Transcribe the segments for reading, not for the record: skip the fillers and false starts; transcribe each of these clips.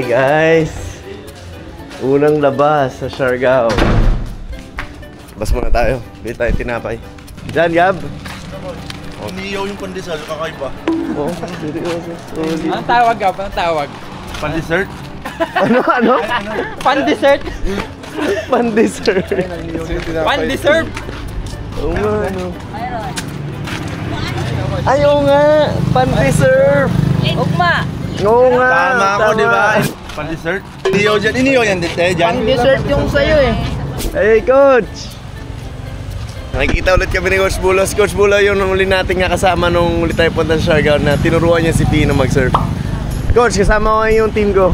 Okay guys, unang labas sa Siargao. Labas muna tayo, bili tayo tinapay. Diyan Gab. Umiyaw yung pandesal, kakaiba. Oo, seryoso. Anong tawag Gab? Anong tawag? Pan-dessert? Ano? Pan-dessert? Pan-dessert. Pan-dessert? Oo nga, ano. Ayaw nga, pan-dessert. Ugma. Oo nga. Tama ako, di ba? Pan-dessert? Iniyaw yan, dyan. Pan-dessert yung sa'yo eh. Hey Coach! Nakikita ulit kami ni Coach Bulos. Coach Bulos yung uli natin nga kasama nung ulit tayo punta sa Siargao na tinuruan niya si Pino mag-surf. Coach, kasama ko yung team ko.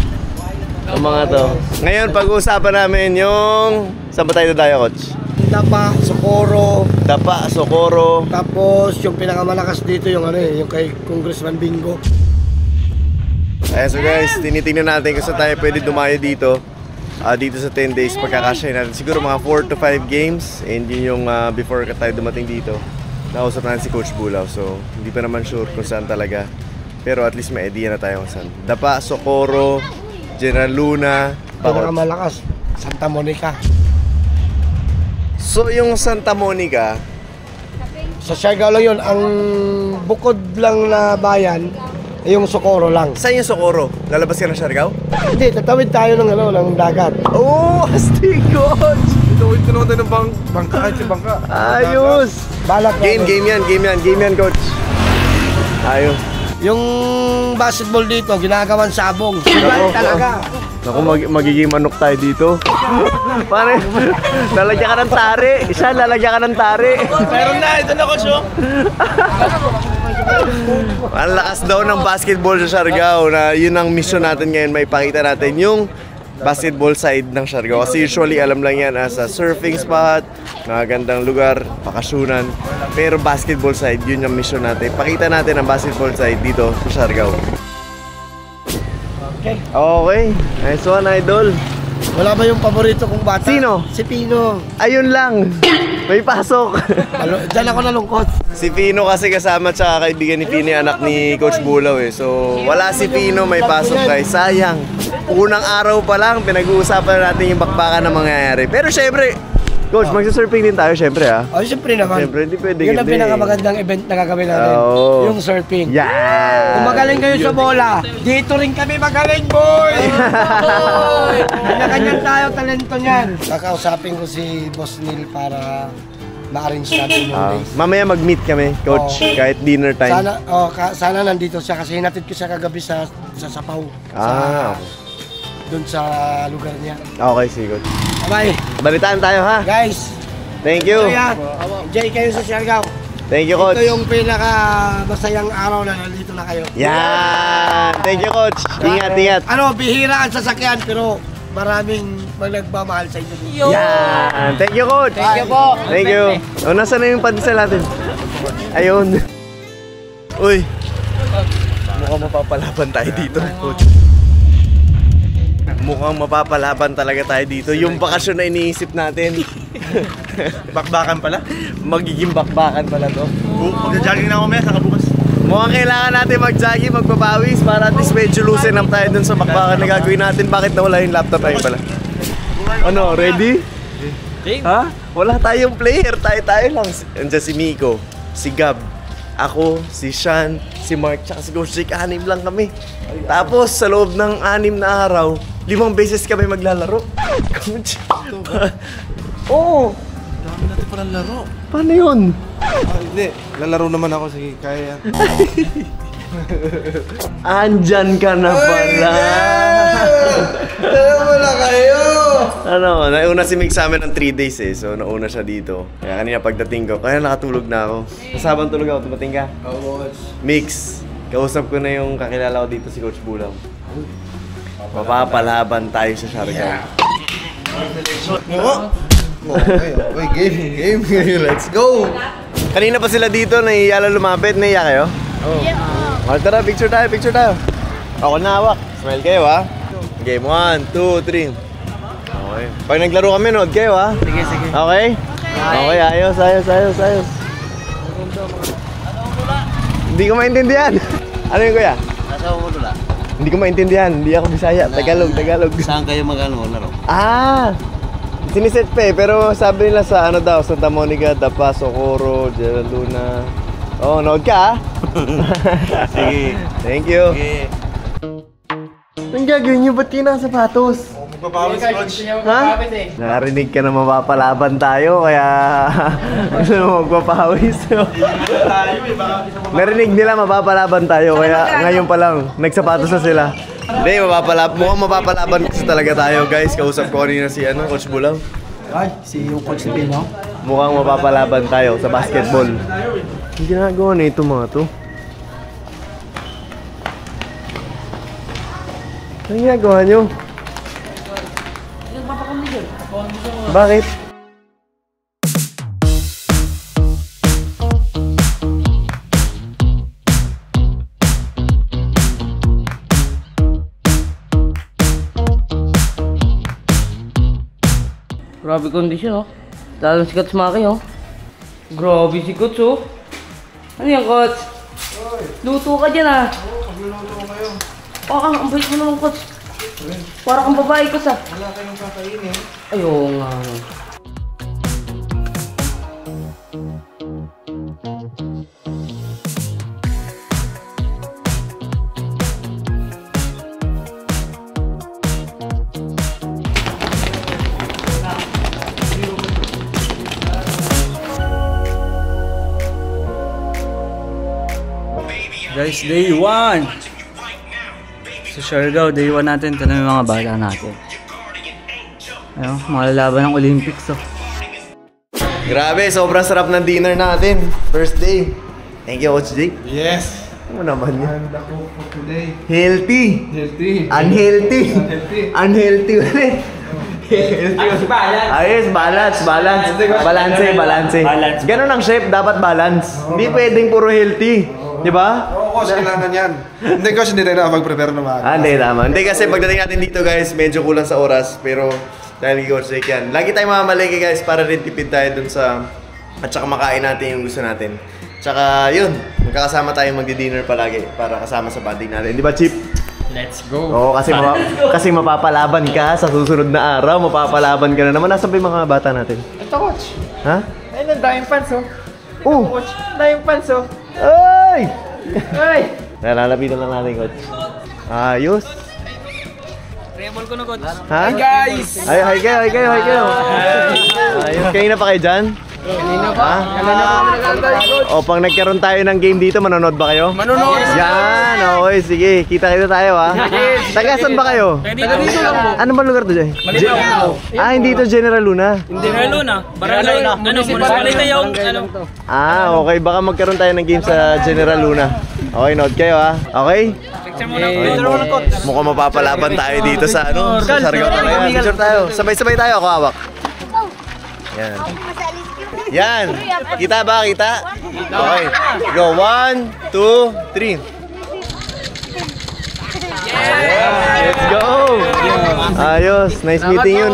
Ang mga to. Ngayon, pag-uusapan namin yung... Saan ba tayo tayo, Coach? Dapa, Socorro. Dapa, Socorro. Tapos yung pinakamalakas dito yung yung kay Congressman Bingo. Ayan, so guys, tinitingnan natin kung saan tayo pwede dumayo dito. Dito sa 10 days pagkakasya natin. Siguro mga 4 to 5 games. And yun yung before tayo dumating dito. Nakausap natin si Coach Bulaw. So, hindi pa naman sure kung saan talaga. Pero at least may idea na tayo kung saan. Dapa, Socorro, General Luna. Pinakamalakas, Santa Monica. So, yung Santa Monica, Sa Siargao lang yun. Ang bukod lang na bayan, yung Socorro lang. saan yung Socorro? Lalabas ka ng Siargao? Hindi, tatawid tayo ng dagat. Oh, astig, Coach! Ito naman tayo ng bangka, kahit yung bangka. Ayos! Balak Game yan, Coach. Ayos. Yung basketball dito, ginagawan sabong. Sigal talaga. Naku, magiging manok tayo dito. Pare, lalagyan ka ng tari. Isa, lalagyan ka ng tari. Meron na, ito na, Coach. Ang lakas daw ng basketball sa Siargao na yun ang mission natin ngayon. May pakita natin yung basketball side ng Siargao. Kasi usually alam lang yan as a surfing spot, magandang lugar, bakasyonan. Pero basketball side, yun yung mission natin. Pakita natin ang basketball side dito sa Siargao. Okay, nice one, idol. Wala ba yung paborito kong bata? Sino? Si Pino. Ayun lang, may pasok. Diyan ako nalungkot. Si Pino kasi kasama at kaibigan ni Pino, anak ni Coach Bulaw eh. So wala si Pino, may pasok guys. Sayang. Unang araw pa lang, pinag-uusapan natin yung bakbakan na mangyayari. Pero syempre, Coach, magsa-surfing din tayo syempre ah. Oh, siyempre naman. Syempre, hindi pwede. Yun ang pinakamagandang event na gagawin natin. Yung surfing. Yeah! Kung magaling kayo sa bola, dito rin kami magaling, boy! Kanya-kanya tayo, talento niyan. Kakausapin ko si Boss Neil para ma-arrange natin yung race. Mamaya mag-meet kami, Coach, kahit dinner time. Sana nandito siya kasi hinatid ko siya kagabi sa Sapaw. Doon sa lugar niya. Okay, sige, Coach. Bye! Balitaan tayo ha. Guys! Thank you. Enjoy kayo sa Siargao. Thank you, Coach. Ito yung pinaka-masayang araw na nandito na kayo. Yan! Thank you, Coach. Ingat, ingat. Bihira ang sasakyan pero maraming nagmamahal sa inyo. Yan! Thank you, Coach. Thank you po. Thank you. O, nasaan na yung pandesal natin? Ayun. Uy. Mukhang mapapalaban tayo dito, Coach. Mukhang mapapalaban talaga tayo dito. Yung bakasyon na iniisip natin. Bakbakan pala? Magiging bakbakan pala to. Magja-jogging na ako maya, saka bukas. Mukhang kailangan natin mag-jogging, magpapawis para at least medyo loosen up tayo dun sa bakbakan na gagawin natin. Bakit nawala yung laptop tayo pala? Ano, ready? Ha? Wala tayong player, tayo lang. Andiyan si Miko, si Gab, ako, si Sean, si Mark, tsaka si Coach Jake. 6 lang kami. Tapos sa loob ng 6 na araw, 5 beses kami maglalaro. Coach. Oo. Dami natin palang laro. Paano yun? Hindi, lalaro naman ako. Sige, kaya yan. Andyan ka na pala. Tara mo na kayo! Nauna si Mick sa amin ng 3 days eh. So nauna siya dito. Kaya kanina pagdating ko, kaya nakatulog na ako. Kasabang tulog ako, tumating ka? Oo, Mix, kausap ko na yung kakilala ko dito si Coach Bulaw. Mapapalaban tayo sa Siargao. Okay, game. Let's go! Kanina pa sila dito, nahihiya lang lumapit. Nahihiya kayo? Oo. Tara, picture tayo. Ako na hawak. Smile kayo ha. Game 1, 2, 3. Okay. Pag naglaro kami, nood kayo ha. Sige. Okay? Okay, ayos. Hindi ko maintindihan. Ano yun, kuya? Nasa umulula. Hindi Hindi ko maintindihan. Hindi ako Bisaya. Tagalog. Saan kayo mag-ano, laro? Ah! Siniset pa eh, pero sabi nila sa ano daw, Santa Monica, Dapa, Socorro, General Luna. Oh, nood ka ah? Sige. Thank you. Sige. Anong gagawin nyo? Ba't kayo nakasapatos? Magpapawis, coach. Ha? Narinig ka na mapapalaban tayo, kaya ano na magpapawis. Narinig nila mapapalaban tayo, kaya ngayon pa lang, nagsapatos na sila. Hindi, mukhang mapapalaban kasi talaga tayo, guys. Kausap ko kanina si Coach Bulaw. Ay, si yung Coach Pino. Mukhang mapapalaban tayo sa basketball. Ang ginagawa na ito mga to. Ano ginagawa nyo? Bakit? Grabe kondisyon, oh. Lalo si Coach Maki, oh. Grabe si Coach, oh. Ano yan, Coach? Luto ka dyan, ah. Ang bait mo naman, Coach. Para kang babae, Coach, ah. Wala kayong kakainin. Ayun nga. Guys, day 1! Sa Siargao, day 1 natin. Ito na yung mga bata natin. Ayun, malalaban ng Olympics, oh. Grabe, sobrang sarap ng dinner natin. First day. Thank you, Coach Jake. Yes. Ano naman yan? And ako for today. Healthy. Healthy. Unhealthy. Unhealthy ulit. Ayos, balance. Ganun ang chef, dapat balance. Hindi pwedeng puro healthy. Di ba? Oo, coach, kailangan yan. Hindi, coach, hindi tayo nakapag-prepare na maaga. Hindi, tama. Hindi kasi pagdating natin dito, guys, medyo kulang sa oras. Pero dahil kay Coach Jake yan. Lagi tayong mamamalengke, guys, para rin tipid tayo dun sa... At saka makain natin yung gusto natin. Tsaka yun, magkakasama tayong magdi-dinner palagi para kasama sa bonding natin. Di ba, Chip? Let's go! Oo, kasi mapapalaban ka sa susunod na araw. Mapapalaban ka na naman. Nasaan ba yung mga bata natin? Ito, Coach. Ha? Ayun, ang daming fans, oh. Oh! Coach, daming fans, oh. Ay! Ay! Nalalapitan lang natin, Coach. Ayos. Rebol ko na, Coach. Ha? Hi, guys! Ay, hi kayo. Ayos. Kayo na pa kayo dyan? Kanina pa. Ha? Kanina pa kami nagkantay, Coach. O, pag nagkaroon tayo ng game dito, manonood ba kayo? Manonood! Yan! Okay, sige. Kita tayo, ha? Taga saan ba kayo? Taga dito lang po. Ano ba lugar to, Jay? Malinaw. Hindi to General Luna. General Luna. Barangay. Ano? Municipality yung ano? Okay. Baka magkaroon tayo ng game sa General Luna. Okay, note kayo, ha? Okay? Picture muna, Coach. Mukhang mapapalaban tayo dito sa ano? Sa Siargao. Ayan, picture tayo. Sabay-sabay tayo. Ako hawak. Yan. Yan. Kita ba? Kita? Okay. Go. 1, 2, 3. Let's go! Ayos. Nice meeting you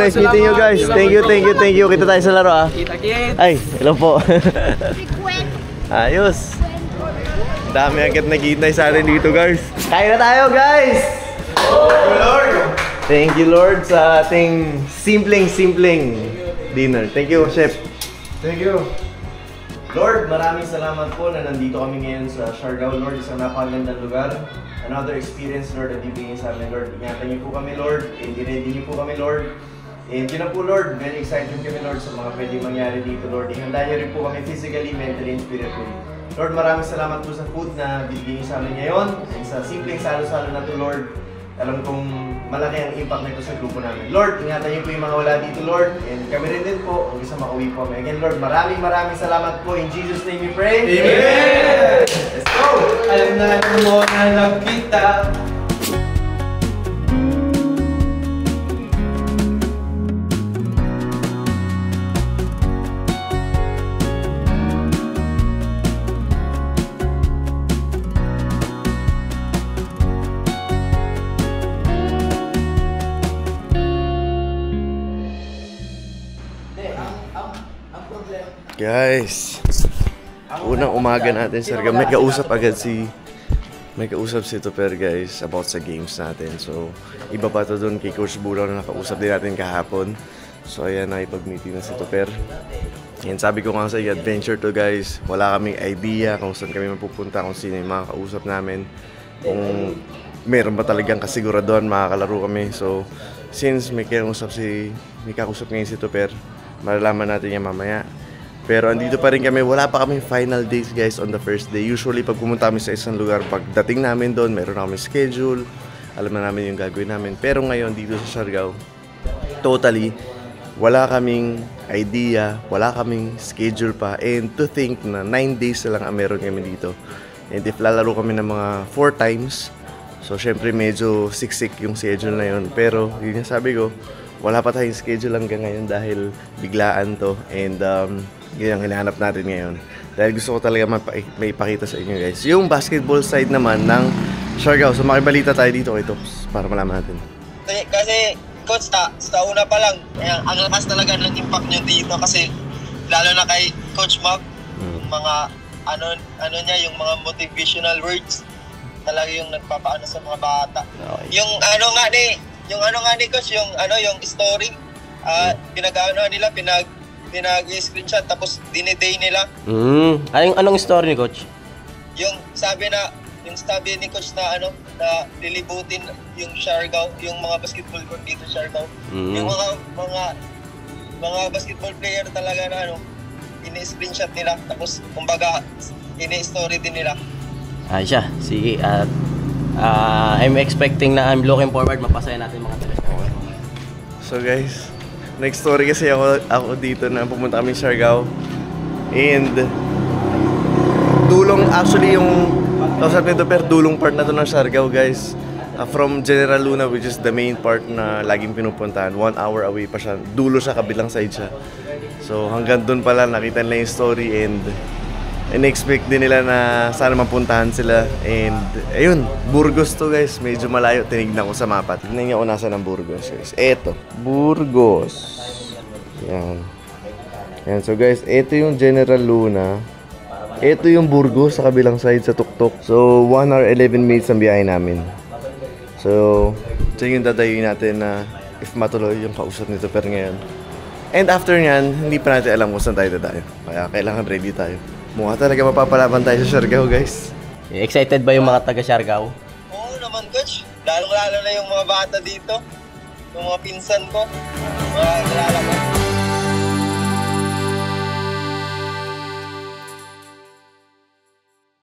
guys. Thank you. Kita tayo sa laro, ah. Kita-kit. Ay, hello po. Ayos. Dami agad nagkita sa atin dito, guys. Kain na tayo, guys! Thank you, Lord, sa ating simpleng dinner. Thank you, Chef. Thank you. Lord, maraming salamat po na nandito kami ngayon sa Siargao, Lord. Isang napakagandang lugar. Another experience, Lord, na bibigyan sa amin, Lord. Ingatan niyo po kami, Lord. And ready niyo po kami, Lord. And yun na po, Lord. Very excited kami, Lord, sa mga pwedeng mangyari dito, Lord. Ihanda niyo rin po kami physically, mentally, and spiritually. Lord, maraming salamat po sa food na binigyan niyo sa amin ngayon. And sa simpleng salo-salo na to, Lord. Alam kong malaki ang impact nito sa grupo namin. Lord, ingatan niyo po yung mga wala dito, Lord. And kami rin din po, hanggang sa makauwi po kami. Again, Lord, maraming salamat po. In Jesus' name we pray. Amen! Let's go! Alam na mo na love kita. Guys, unang umaga natin, sir. May kausap agad si May kausap si Tupper guys about sa games natin. So, iba pa to doon kay Coach Bulaw na nakausap din natin kahapon. So, ayan, nakipag-meeting na si Tupper. Yan, sabi ko nga sa adventure to guys. Wala kaming idea kung saan kami mapupunta, kung sino yung mga kausap namin. Kung meron ba talagang kasiguraduhan makakalaro kami. So, since may kakausap ngayon si Tupper, malalaman natin yan mamaya. Pero andito pa rin kami, wala pa kami final days guys on the first day. Usually pag pumunta kami sa isang lugar, pagdating namin doon, meron na kami schedule, alam na namin yung gagawin namin. Pero ngayon dito sa Siargao, totally, wala kaming idea, wala kaming schedule pa. And to think na 9 days na lang ang meron kami dito. And if lalaro kami ng mga 4 times, so syempre medyo siksik yung schedule na yun. Pero yun yung sabi ko, wala pa tayong schedule hanggang ngayon dahil biglaan to. And yun ang hinahanap natin ngayon. Dahil gusto ko talaga may ipakita sa inyo guys. Yung basketball side naman ng Siargao. So makibalita tayo dito kay Tops para malaman natin. Kasi coach, sa una pa lang, ang lakas talaga ng impact nyo dito kasi lalo na kay Coach Mag, yung mga ano niya, yung mga motivational words talaga yung nagpapaano sa mga bata. Okay. Yung ano nga ni Coach, yung story, pinag-screenshot tapos diniday nila. Anong story ni Coach? Yung sabi ni Coach na na lilibutin yung Siargao, yung mga basketball court dito sa Siargao. Yung mga basketball player talaga na ini-screenshot nila tapos kumbaga ini-story din nila. Ay siya, sige. At I'm looking forward mapasaya natin mga taga-Siargao. So guys, next story kasi ako dito na pumunta kami sa Siargao. And dulong actually yung kausap nito per dulong part na to ng Siargao guys. From General Luna, which is the main part na laging pinupuntahan, 1 hour away pa siya. Dulo siya, kabilang side siya. So hanggang dun pala nakita nila yung story and in-expect din nila na sana mapuntahan sila. And ayun, Burgos to guys, medyo malayo. Tinignan ko sa mapa. Tignan niyo kung nasa ng Burgos guys. Eto, Burgos. Yan. So guys, eto yung General Luna. Eto yung Burgos sa kabilang side sa Tuktok. So 1 hour 11 minutes ang biyahe namin. So ito yung dadayin natin na if matuloy yung kausap nito per ngayon. And after nyan, hindi pa natin alam kung saan tayo dadayo. Kaya kailangan ready tayo. Mukha talaga mapapalaban tayo sa Siargao guys. Excited ba yung mga taga-Siargao? Oo naman Coach. Lalong-lalo na yung mga bata dito. Yung mga pinsan ko. Mga kilala ko.